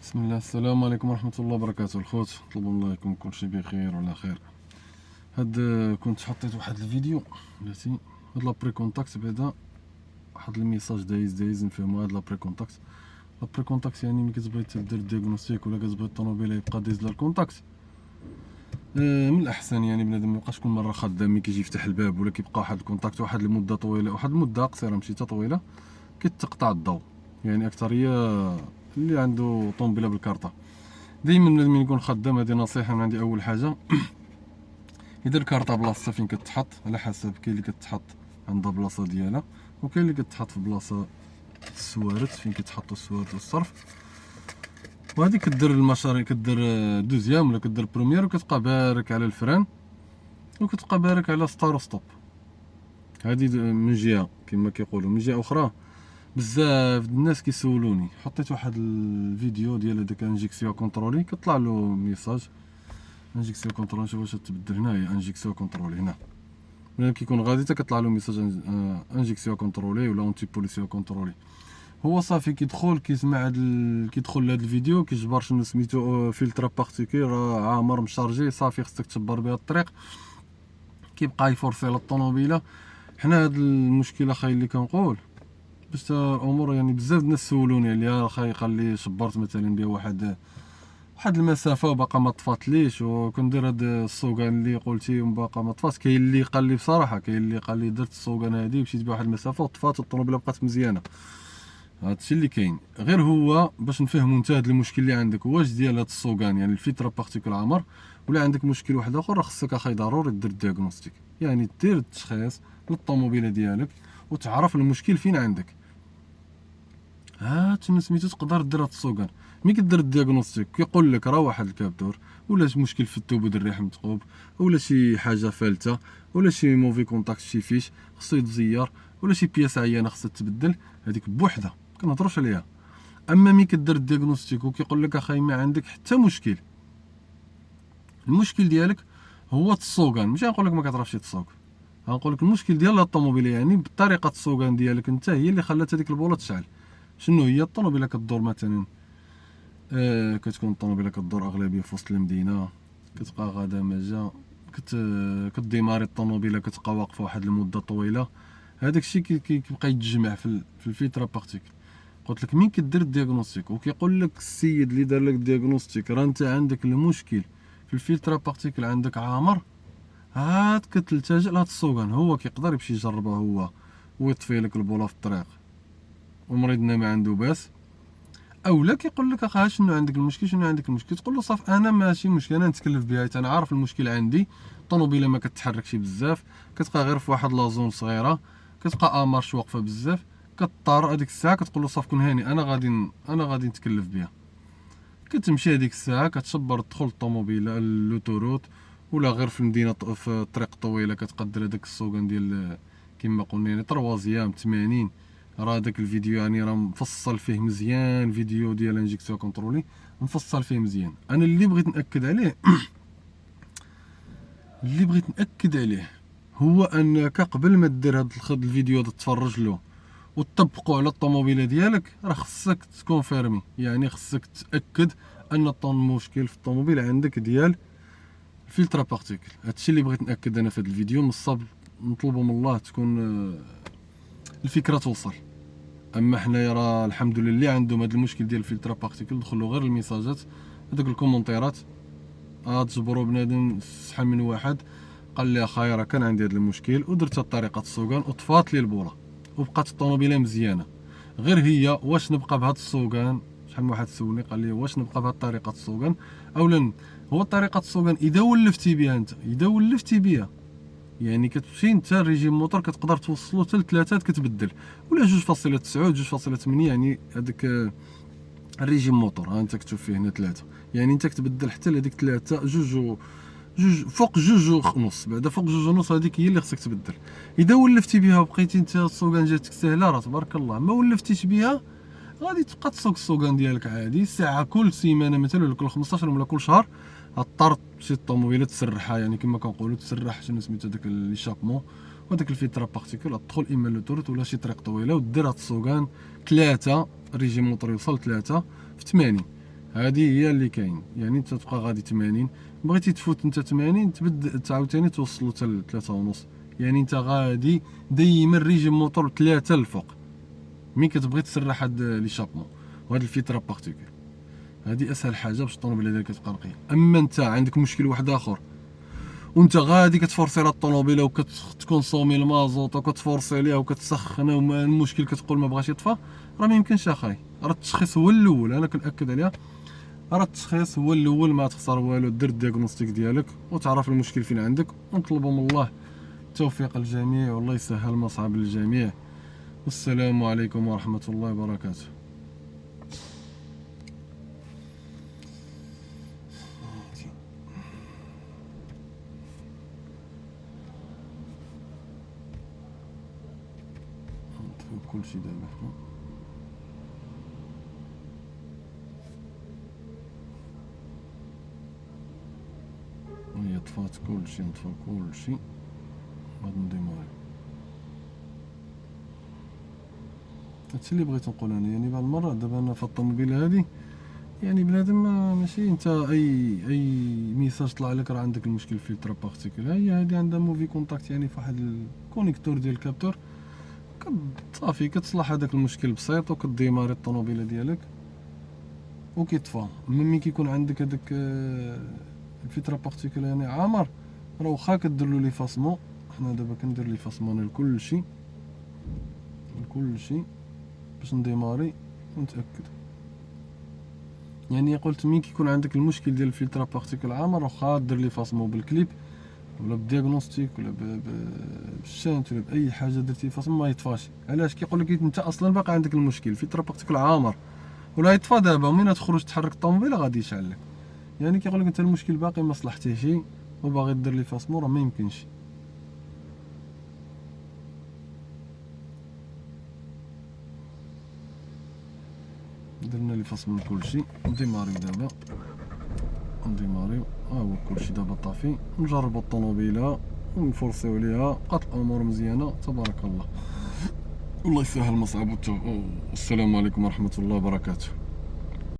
بسم الله. السلام عليكم ورحمة الله وبركاته. الخوت نطلب من الله يكون كلشي بخير وعلى خير. هاد كنت حطيت واحد الفيديو بلاتي هاد لابري كونتاكت، بعدا واحد الميساج دايز نفهمو. هاد لابري كونتاكت يعني ملي كتبغي تدير دياغنوستيك ولا كتبغي الطوموبيله يبقى دايز لها الكونتاكت، من الاحسن يعني بنادم ميبقاش كل مره خدام ملي كيجي يفتح الباب ولا كيبقى واحد الكونتاكت واحد المده طويله، واحد المده قصيره ماشي حتى طويله، كتقطع الضوء. يعني اكثريه اللي عنده طوموبيله بالكارطه دائما ملي يكون خدام، هذه نصيحه من عندي. اول حاجه يدير كارطه بلاصتها فين كتحط، على حسب كاين اللي كتحط عندها بلاصه ديالها وكاين اللي كتحط في بلاصه السوارت فين كيتحطوا السوارت والصرف. وهذه كدير المشاريع، كدير دوزيام ولا كدير بروميير، وكتبقى بارك على الفران وكتبقى بارك على ستار ستوب. هذه من جهه كما كيقولوا. من جهه اخرى بزاف الناس كيسولوني، حطيت واحد الفيديو ديال هذاك انجيكسيون كونترولي، كطلع له ميساج انجيكسيون كونترولي. شوف واش تبدل هنايا انجيكسيون كونترولي هنا، ملي كيكون غادي حتى كطلع له ميساج انجيكسيون كونترولي ولا اونتي بوليسيون كونترولي. هو صافي كيدخل كيسمع كيدخل لهاد الفيديو كيجبر شنو سميتو فلتر بارتيكول راه عامر مشارجي، صافي خصك تشبر بها الطريق، كيبقى يفورسي على الطوموبيله. حنا هاد المشكله اخاي اللي كنقول باش الامور، يعني بزاف الناس سولوني عليها، اخاي خلي شبرت مثلا بها واحد المسافه وباقا ما طفاتليش، وكندير هاد السوقان اللي قلتي وباقا ما طفات. كاين اللي قال لي بصراحه، كاين اللي قال لي درت السوقان هادي مشيت بها واحد المسافه وطفات الطوموبيله بقات مزيانه. هادشي اللي كاين. غير هو باش نفهموا انت هاد المشكل اللي عندك واش ديال هاد السوقان يعني الفلتر بارتيكول عامر، ولا عندك مشكل واحد اخر، راه خصك اخاي ضروري دير دياغنوستيك، يعني دير التشخيص للطوموبيله ديالك وتعرف المشكل فين عندك. شنو سميتو تقدر دير هاد السوقان. ملي كدير الدياغنوستيك كيقول لك راه واحد الكابتور، ولا شي مشكل في التوبود الريح مثقوب، ولا شي حاجه فالته، ولا شي موفي كونتاكت شي فيش خصو يتزير، ولا شي بياس عيانه خصها تبدل، هذيك بوحدها كنهضروش عليها. اما ملي كدير الدياغنوستيك وكيقول لك اخاي ما عندك حتى مشكل، المشكل ديالك هو السوقان، ماشي غنقول لك ما كتعرفش تسوق، غنقول لك المشكل ديال الطوموبيله، يعني بطريقه السوقان ديالك انت هي اللي خلات هذيك البوله تشعل. شنو هي الطوموبيله كدور مثلا كتكون الطوموبيله كدور اغلبيه في وسط المدينه، كتبقى غادا مجا كديماري الطوموبيله كتبقى واقفه واحد المده طويله، هذاك الشيء كيبقى يتجمع في الفلتر بارتيكل. قلت لك مين كدير الدياغنوستيك وكيقول لك السيد اللي دار لك الدياغنوستيك راه انت عندك المشكل في الفلتر بارتيكل عندك عامر، عاد كتلتجئ لهاد السوقان. هو كيقدر يمشي يجربها هو ويطفي لك البوله في الطريق ومريضنا ما عنده باس، اولا كيقول لك اخا شنو عندك المشكل، شنو عندك المشكل، تقول له صافي انا ماشي مشكل، انا نتكلف بها، انا عارف المشكل عندي، الطوموبيله ما كتحركش بزاف، كتبقى غير في واحد لازون صغيره، كتبقى امارش واقفه بزاف، كضطر هذيك الساعه كتقول له صافي كون هاني انا غادي نتكلف بها. كتمشي هذيك الساعه كتشبر تدخل الطوموبيله لوتوروت، ولا غير في المدينه في الطريق طويله كتقدر هذاك السوقان ديال كما قلنا يعني طروازيام 80. راه داك الفيديو يعني راه مفصل فيه مزيان، فيديو ديال انجيكسيون كونترولي مفصل فيه مزيان. انا اللي بغيت ناكد عليه هو انك قبل ما دير هاد الفيديو هذا تفرج له وتطبقوا على الطوموبيله ديالك، راه خصك تكونفيرمي، يعني خصك تاكد ان المشكل في الطوموبيل عندك ديال الفلتر بارتيكل. هادشي اللي بغيت ناكد انا في هذا الفيديو. من الصبر نطلبوا من الله تكون الفكره توصل. اما حنايا راه الحمد لله اللي عندهم هذا المشكل ديال الفلتر بارتيكل دخلوا غير الميساجات هذوك الكومونتيرات، تجبروا بنادم شحال من واحد قال لي اخاي راه كان عندي هذا المشكل ودرت طريقه السوقان وطفات لي البوله وبقات الطوموبيله مزيانه. غير هي واش نبقى بهذا السوقان، شحال من واحد سولني قال لي واش نبقى بهذه طريقه السوقان اولا. هو طريقه السوقان اذا ولفتي بها انت، يعني كتمشي انت الريجيم موتور كتقدر توصلو حتى ل3 كتبدل، ولا 2.9 2.8، يعني هذاك الريجيم موتور ها انت كتشوف فيه هنا 3، يعني انت كتبدل حتى لهذيك 3 جوج فوق 2.5، بعدا فوق 2.5 هذيك هي اللي خصك تبدل. اذا ولفتي بها وبقيتي انت السوقان جاتك سهله راه تبارك الله، ما ولفتيش بها غادي تبقى تسوق السوقان ديالك عادي ساعه كل سيمانه مثلا ولا كل 15 ولا كل شهر، اضطر تمشي الطوموبيله تسرحها، يعني كما كنقولوا تسرح شنو سميتو داك ليشابمون وداك الفلتر بارتيكول، تدخل اما لوتوريت ولا شي طريق طويله ودير هاد السوقان 3 ريجيم موتور يوصل 3 في 80. هذه هي اللي كاين. يعني انت تبقى غادي 80، بغيتي تفوت انت 80 تبد عاوتاني توصلو حتى 3.5. يعني انت غادي ديما ريجيم موتور 3 الفوق ملي كتبغي تسرح هاد لي شابمون وهاد الفيترا بارتيكول. هذه اسهل حاجه باش الطوموبيله ديالك تبقى نقيه. اما انت عندك مشكل واحد اخر وانت غادي كتفورسي راه الطوموبيله وكتكونسومي المازوط وكتفورسي عليها وكتسخنها وما المشكل كتقول ما بغاش يطفى، راه ما يمكنش اخاي. راه التشخيص هو الاول، انا كنأكد عليها. راه التشخيص هو الاول، ما تخسر والو. دير الدياغنوستيك ديالك وتعرف المشكل فين عندك، ونطلبوا من الله التوفيق للجميع والله يسهل المصعب للجميع. والسلام عليكم ورحمه الله وبركاته. كلشي دابا هي طفات كلشي، نطفى كلشي غادي نديماري. هادشي اللي بغيت نقول انا. يعني بعض المرات دابا انا في الطوموبيله هادي يعني بنادم ماشي انت اي ميساج طلع لك راه عندك المشكل في الفلتر بارتيكول. هي هادي عندها موفي كونتاكت، يعني في واحد الكونيكتور ديال الكابتور صافي كتصلح هذاك المشكل بسيط وكديماري الطوموبيله ديالك وكيطفى. ملي كيكون عندك هذاك الفلتر بارتيكول يعني عامر، راه واخا كدير له لي فاسمون. حنا دابا كندير لي فاسمون لكلشي باش نديماري ونتاكد. يعني قلت ملي كيكون عندك المشكل ديال الفلتر بارتيكول عامر، واخا دير لي فاسمون بالكليب ولا بالدياغنوستيك ولا بالشانت ولا باي حاجه درتي فاسمون ما يطفاش. علاش؟ كيقول لك انت اصلا باقي عندك المشكل الفلتر بارتيكول عامر ولا يطفى دابا، ومين تخرج تحرك الطوموبيله غادي يشعل لك. يعني كيقول لك انت المشكل باقي ما صلحتيهش وباغي دير لي فاسمون، راه ما يمكنش. درنا لي فاسمون كلشي، نديماريو دابا نديماريو. ها هو كلشي دابا طافي. نجربوا الطوموبيله ونفرسيو عليها، بقات الامور مزيانه تبارك الله. والله يسهل المصعب. والسلام عليكم ورحمه الله وبركاته.